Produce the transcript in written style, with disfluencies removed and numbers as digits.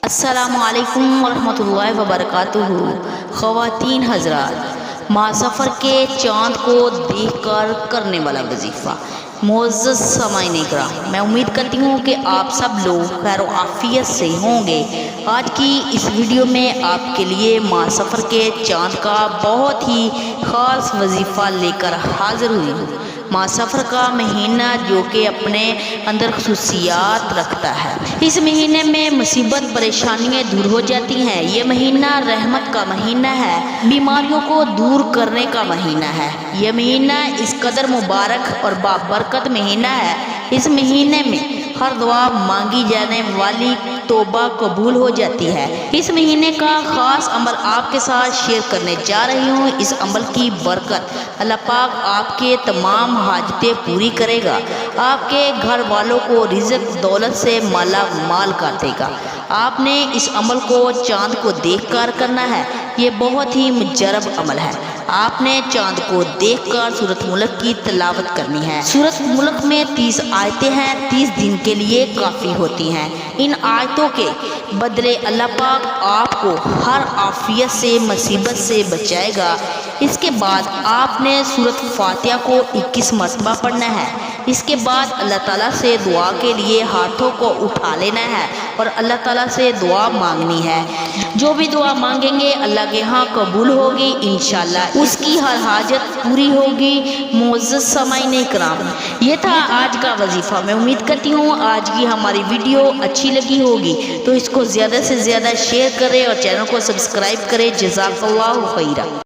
السلام علیکم ورحمۃ اللہ وبرکاتہ۔ خواتین حضرات، ماہ سفر کے چاند کو دیکھ کر کرنے والا وظیفہ۔ معزز سامعین کرام، میں امید کرتی ہوں کہ آپ سب لوگ خیر و عافیت سے ہوں گے۔ آج کی اس ویڈیو میں آپ کے لیے ماہ سفر کے چاند کا بہت ہی خاص وظیفہ لے کر حاضر ہوئی ہوں۔ ماہ سفر کا مہینہ جو کہ اپنے اندر خصوصیات رکھتا ہے۔ اس مہینے میں مصیبت پریشانیاں دور ہو جاتی ہیں۔ یہ مہینہ رحمت کا مہینہ ہے، بیماریوں کو دور کرنے کا مہینہ ہے۔ یہ مہینہ اس قدر مبارک اور بابرکت مہینہ ہے، اس مہینے میں ہر دعا مانگی جانے والی توبہ قبول ہو جاتی ہے۔ اس مہینے کا خاص عمل آپ کے ساتھ شیئر کرنے جا رہی ہوں۔ اس عمل کی برکت اللہ پاک آپ کے تمام حاجتیں پوری کرے گا، آپ کے گھر والوں کو رزق دولت سے مالا مال کر دے گا۔ آپ نے اس عمل کو چاند کو دیکھ کر کرنا ہے۔ یہ بہت ہی مجرب عمل ہے۔ آپ نے چاند کو دیکھ کر سورۃ ملک کی تلاوت کرنی ہے۔ سورۃ ملک میں 30 آیتیں ہیں، 30 دن کے لیے کافی ہوتی ہیں۔ ان آیتوں کے بدلے اللہ پاک آپ کو ہر آفیت سے، مصیبت سے بچائے گا۔ اس کے بعد آپ نے سورۃ فاتحہ کو 21 مرتبہ پڑھنا ہے۔ اس کے بعد اللہ تعالیٰ سے دعا کے لیے ہاتھوں کو اٹھا لینا ہے اور اللہ تعالیٰ سے دعا مانگنی ہے۔ جو بھی دعا مانگیں گے اللہ کے ہاں قبول ہوگی، انشاءاللہ اس کی ہر حاجت پوری ہوگی۔ معزز سامعین کرام، یہ تھا آج کا وظیفہ۔ میں امید کرتی ہوں آج کی ہماری ویڈیو اچھی لگی ہوگی، تو اس کو زیادہ سے زیادہ شیئر کریں اور چینل کو سبسکرائب کریں۔ جزاک اللہ خیرہ۔